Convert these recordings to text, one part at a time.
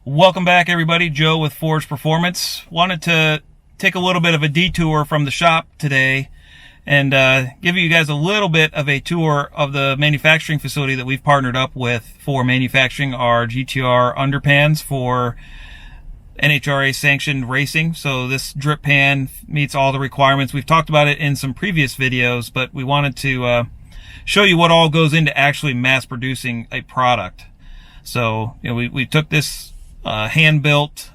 Welcome back, everybody. Joe with Forge Performance. Wanted to take a little bit of a detour from the shop today and give you guys a little bit of a tour of the manufacturing facility that we've partnered up with for manufacturing our GT-R underpans for NHRA sanctioned racing. So this drip pan meets all the requirements. We've talked about it in some previous videos, but we wanted to show you what all goes into actually mass producing a product. So, you know, we took this hand-built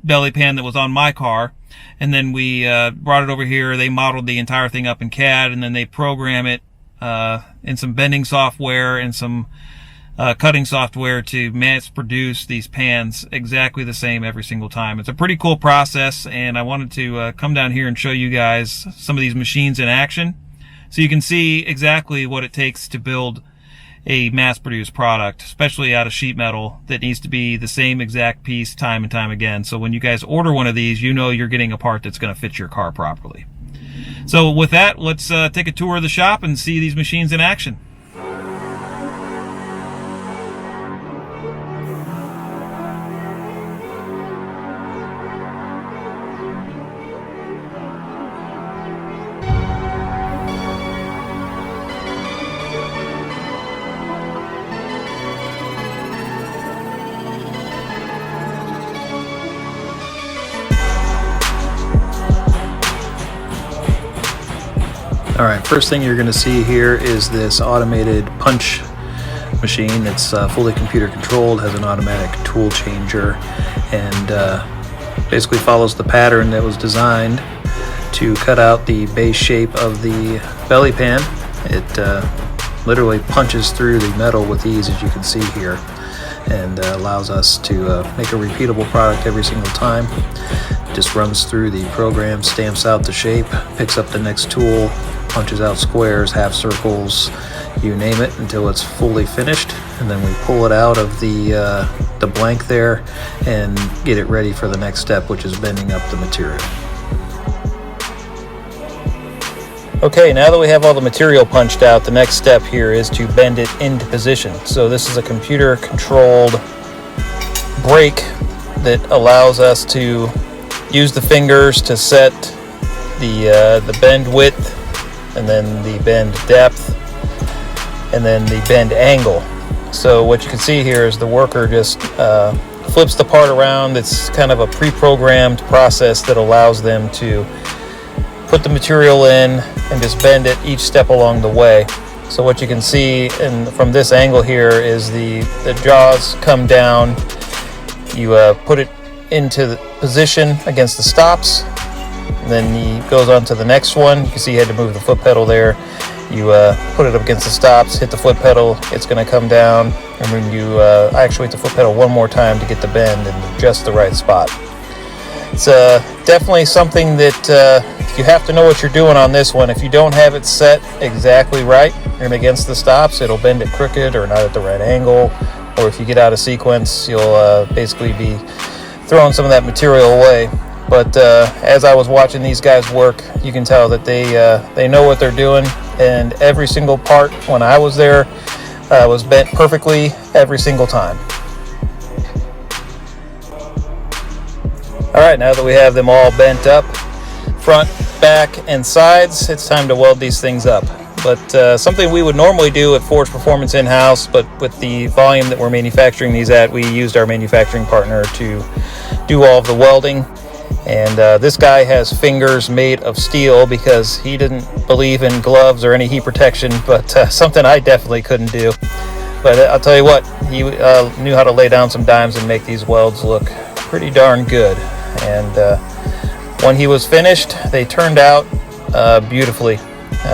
belly pan that was on my car, and then we brought it over here. They modeled the entire thing up in CAD, and then they program it in some bending software and some cutting software to mass produce these pans exactly the same every single time. It's a pretty cool process, and I wanted to come down here and show you guys some of these machines in action so you can see exactly what it takes to build a mass-produced product, especially out of sheet metal, that needs to be the same exact piece time and time again. So when you guys order one of these, you know you're getting a part that's going to fit your car properly. So with that, let's take a tour of the shop and see these machines in action. Alright, first thing you're going to see here is this automated punch machine. It's fully computer controlled, has an automatic tool changer, and basically follows the pattern that was designed to cut out the base shape of the belly pan. It literally punches through the metal with ease, as you can see here, and allows us to make a repeatable product every single time. Just runs through the program, stamps out the shape, picks up the next tool, punches out squares, half circles, you name it, until it's fully finished, and then we pull it out of the blank there and get it ready for the next step, which is bending up the material. Okay, now that we have all the material punched out, the next step here is to bend it into position. So this is a computer controlled brake that allows us to use the fingers to set the bend width, and then the bend depth, and then the bend angle. So what you can see here is the worker just flips the part around. It's kind of a pre-programmed process that allows them to put the material in and just bend it each step along the way. So what you can see from this angle here is the jaws come down. You put it into the position against the stops, and then he goes on to the next one. You can see he had to move the foot pedal there. You put it up against the stops, hit the foot pedal, it's going to come down, and then you actuate the foot pedal one more time to get the bend in just the right spot. It's definitely something that you have to know what you're doing on this one. If you don't have it set exactly right and against the stops, it'll bend it crooked or not at the right angle, or if you get out of sequence, you'll basically be throwing some of that material away. But as I was watching these guys work, you can tell that they know what they're doing, and every single part when I was there was bent perfectly every single time. Alright, now that we have them all bent up, front, back, and sides, it's time to weld these things up. But something we would normally do at Forge Performance in-house, but with the volume that we're manufacturing these at, we used our manufacturing partner to do all of the welding. And this guy has fingers made of steel because he didn't believe in gloves or any heat protection, but something I definitely couldn't do. But I'll tell you what, he knew how to lay down some dimes and make these welds look pretty darn good. And when he was finished, they turned out beautifully.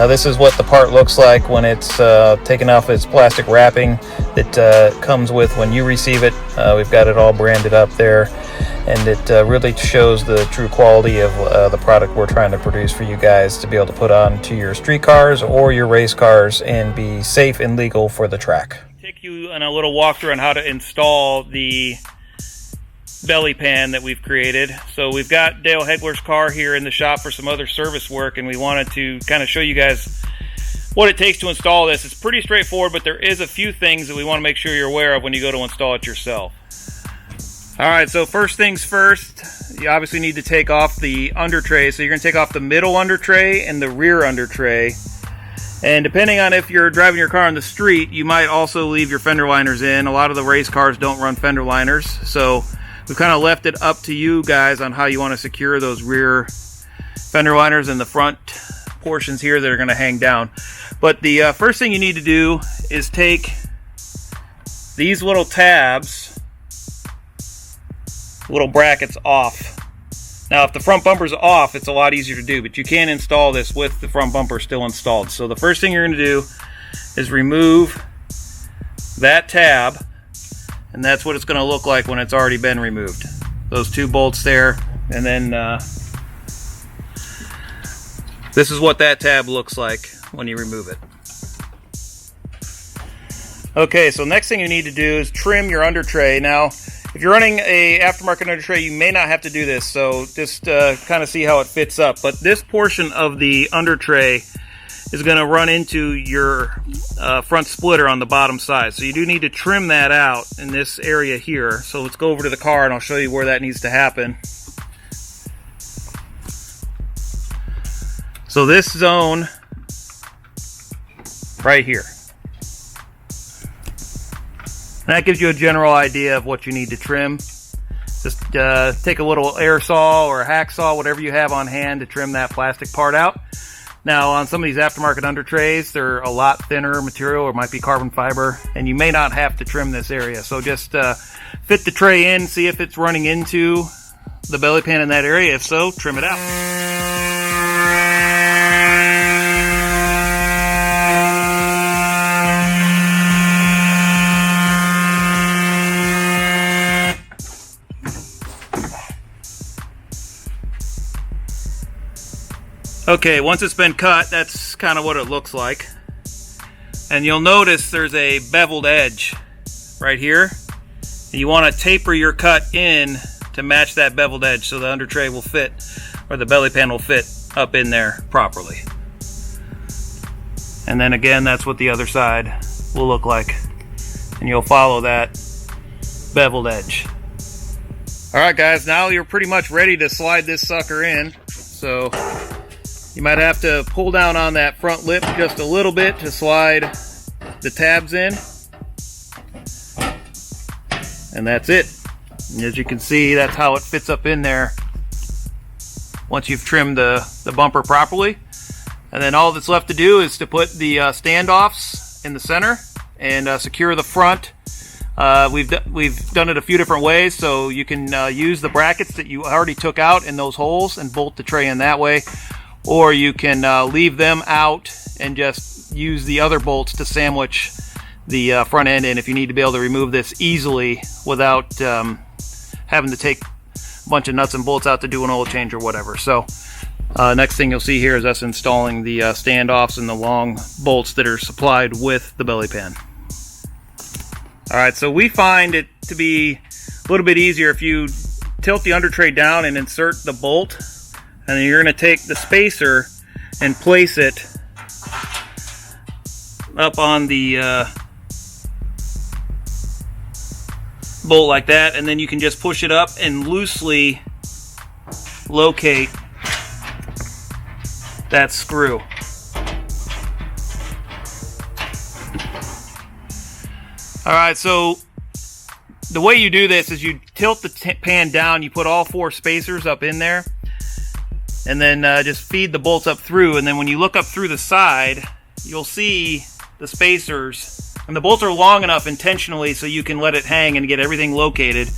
This is what the part looks like when it's taken off its plastic wrapping that comes with when you receive it. We've got it all branded up there, and it really shows the true quality of the product we're trying to produce for you guys to be able to put on to your street cars or your race cars and be safe and legal for the track. Take you on a little walkthrough on how to install the belly pan that we've created. So we've got Dale Hegler's car here in the shop for some other service work, and we wanted to kind of show you guys what it takes to install this. It's pretty straightforward, but there is a few things that we want to make sure you're aware of when you go to install it yourself. All right, so first things first, you obviously need to take off the under tray. So you're going to take off the middle under tray and the rear under tray. And depending on if you're driving your car on the street, you might also leave your fender liners in. A lot of the race cars don't run fender liners, so we've kind of left it up to you guys on how you want to secure those rear fender liners and the front portions here that are going to hang down. But the first thing you need to do is take these little tabs, little brackets off. Now if the front bumper's off, it's a lot easier to do, but you can install this with the front bumper still installed. So the first thing you're going to do is remove that tab, and that's what it's going to look like when it's already been removed. Those two bolts there, and then this is what that tab looks like when you remove it. Okay, so next thing you need to do is trim your under tray. Now if you're running a aftermarket under tray, you may not have to do this, so just kind of see how it fits up. But this portion of the under tray is going to run into your front splitter on the bottom side. So you do need to trim that out in this area here. So let's go over to the car and I'll show you where that needs to happen. So this zone right here. And that gives you a general idea of what you need to trim. Just take a little air saw or a hacksaw, whatever you have on hand, to trim that plastic part out. Now on some of these aftermarket under trays, they're a lot thinner material, or might be carbon fiber, and you may not have to trim this area. So just fit the tray in, see if it's running into the belly pan in that area. If so, trim it out. Okay, once it's been cut, that's kind of what it looks like. And you'll notice there's a beveled edge right here. And you want to taper your cut in to match that beveled edge so the under tray will fit, or the belly pan will fit up in there properly. And then again, that's what the other side will look like. And you'll follow that beveled edge. Alright guys, now you're pretty much ready to slide this sucker in. So you might have to pull down on that front lip just a little bit to slide the tabs in. And that's it. And as you can see, that's how it fits up in there once you've trimmed the bumper properly. And then all that's left to do is to put the standoffs in the center and secure the front. We've done it a few different ways, so you can use the brackets that you already took out in those holes and bolt the tray in that way. Or you can leave them out and just use the other bolts to sandwich the front end in if you need to be able to remove this easily without having to take a bunch of nuts and bolts out to do an oil change or whatever. So next thing you'll see here is us installing the standoffs and the long bolts that are supplied with the belly pan. Alright, so we find it to be a little bit easier if you tilt the under tray down and insert the bolt. And then you're going to take the spacer and place it up on the bolt like that, and then you can just push it up and loosely locate that screw. Alright, so the way you do this is you tilt the pan down, you put all four spacers up in there, and then just feed the bolts up through, and then when you look up through the side, you'll see the spacers, and the bolts are long enough intentionally so you can let it hang and get everything located.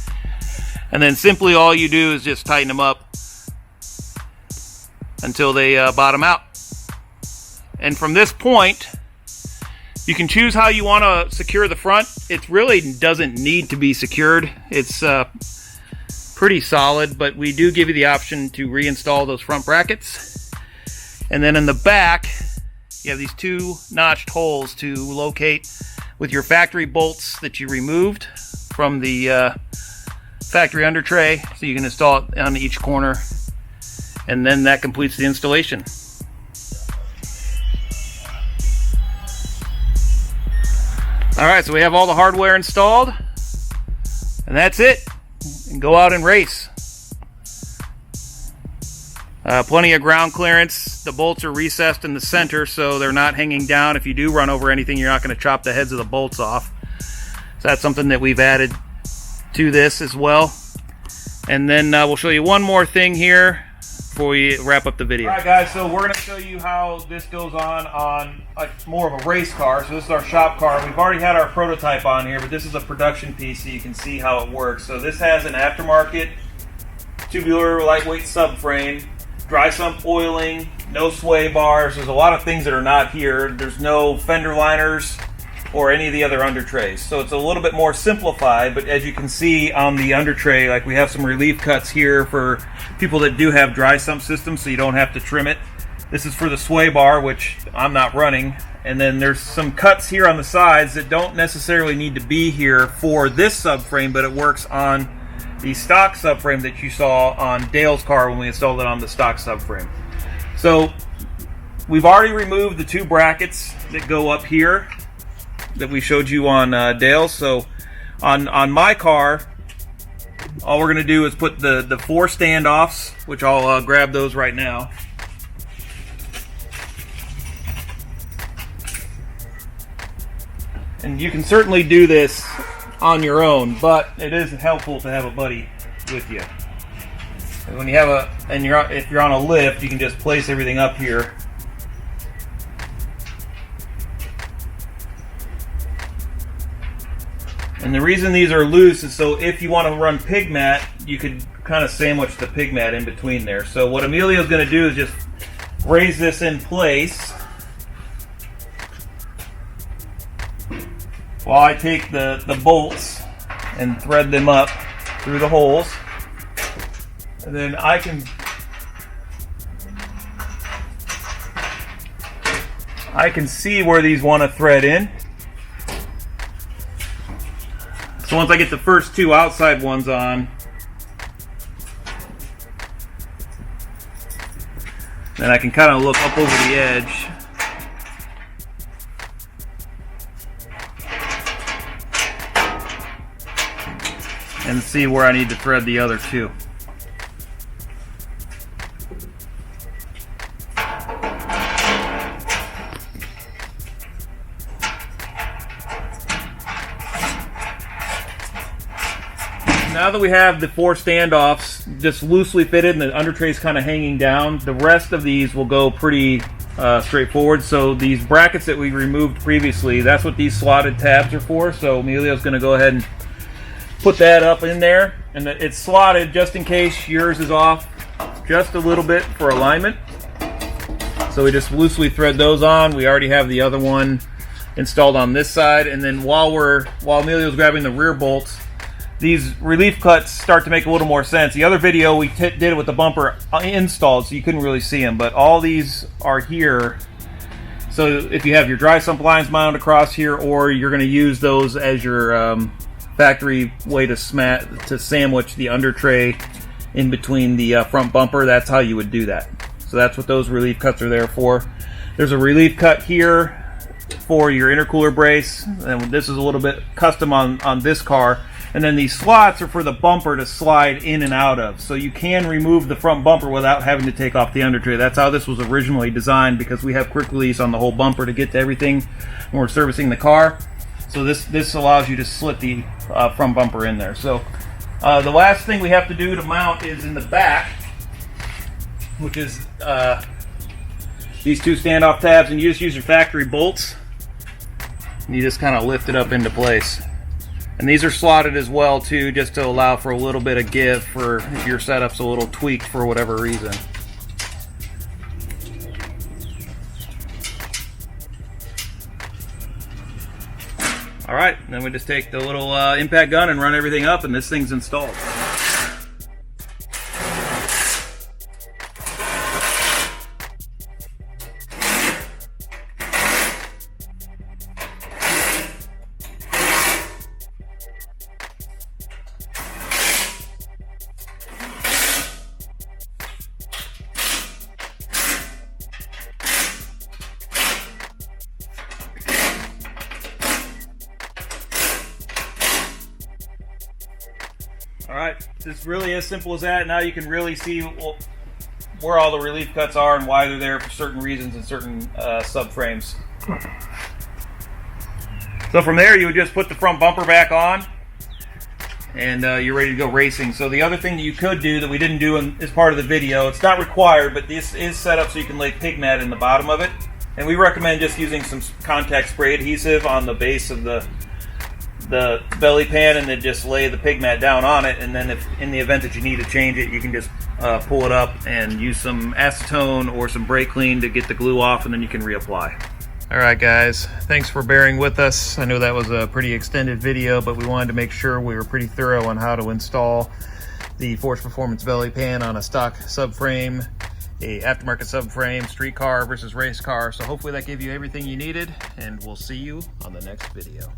And then simply all you do is just tighten them up until they bottom out. And from this point, you can choose how you want to secure the front. It really doesn't need to be secured. It's pretty solid, but we do give you the option to reinstall those front brackets. And then in the back, you have these two notched holes to locate with your factory bolts that you removed from the factory under tray, so you can install it on each corner, and then that completes the installation. Alright, so we have all the hardware installed, and that's it. and go out and race. Plenty of ground clearance. The bolts are recessed in the center, so they're not hanging down. If you do run over anything, you're not going to chop the heads of the bolts off. So that's something that we've added to this as well. And then we'll show you one more thing here before we wrap up the video. All right, guys, so we're going to show you how this goes on more of a race car. So this is our shop car. We've already had our prototype on here, but this is a production piece, so you can see how it works. So this has an aftermarket tubular lightweight subframe, dry sump oiling, no sway bars. There's a lot of things that are not here. There's no fender liners or any of the other under trays. So it's a little bit more simplified, but as you can see on the under tray, like we have some relief cuts here for people that do have dry sump systems, so you don't have to trim it. This is for the sway bar, which I'm not running. And then there's some cuts here on the sides that don't necessarily need to be here for this subframe, but it works on the stock subframe that you saw on Dale's car when we installed it on the stock subframe. So we've already removed the two brackets that go up here that we showed you on Dale's. So on my car, all we're going to do is put the 4 standoffs, which I'll grab those right now. And you can certainly do this on your own, but it is helpful to have a buddy with you. And when you have if you're on a lift, you can just place everything up here. And the reason these are loose is so if you want to run pig mat, you could kind of sandwich the pig mat in between there. So what Emilio's going to do is just raise this in place while I take the bolts and thread them up through the holes. And then I can see where these want to thread in. So once I get the first 2 outside ones on, then I can kind of look up over the edge and see where I need to thread the other 2. Now that we have the 4 standoffs just loosely fitted and the under tray's kind of hanging down, the rest of these will go pretty straightforward. So these brackets that we removed previously, that's what these slotted tabs are for. So Emilio's going to go ahead and put that up in there, and it's slotted just in case yours is off just a little bit for alignment. So we just loosely thread those on. We already have the other one installed on this side, and then while Emilio's grabbing the rear bolts, these relief cuts start to make a little more sense. The other video we did it with the bumper installed, so you couldn't really see them, but all these are here. So if you have your dry sump lines mounted across here, or you're going to use those as your factory way to sandwich the under tray in between the front bumper, that's how you would do that. So that's what those relief cuts are there for. There's a relief cut here for your intercooler brace, and this is a little bit custom on this car. And then these slots are for the bumper to slide in and out of. So you can remove the front bumper without having to take off the under tray. That's how this was originally designed, because we have quick release on the whole bumper to get to everything when we're servicing the car. So this allows you to slit the front bumper in there. So the last thing we have to do to mount is in the back, which is these 2 standoff tabs, and you just use your factory bolts and you just kind of lift it up into place. And these are slotted as well too, just to allow for a little bit of give for if your setup's a little tweaked for whatever reason. All right, then we just take the little impact gun and run everything up, and this thing's installed. All right, it's really as simple as that. Now you can really see where all the relief cuts are and why they're there for certain reasons and certain subframes. So from there, you would just put the front bumper back on, and you're ready to go racing. So the other thing that you could do that we didn't do as part of the video, it's not required, but this is set up so you can lay pig mat in the bottom of it. And we recommend just using some contact spray adhesive on the base of the belly pan, and then just lay the pig mat down on it. And then if in the event that you need to change it, you can just pull it up and use some acetone or some brake clean to get the glue off, and then you can reapply. All right, guys, thanks for bearing with us. I know that was a pretty extended video, but we wanted to make sure we were pretty thorough on how to install the Forged Performance belly pan on a stock subframe, a aftermarket subframe, street car versus race car. So hopefully that gave you everything you needed, and we'll see you on the next video.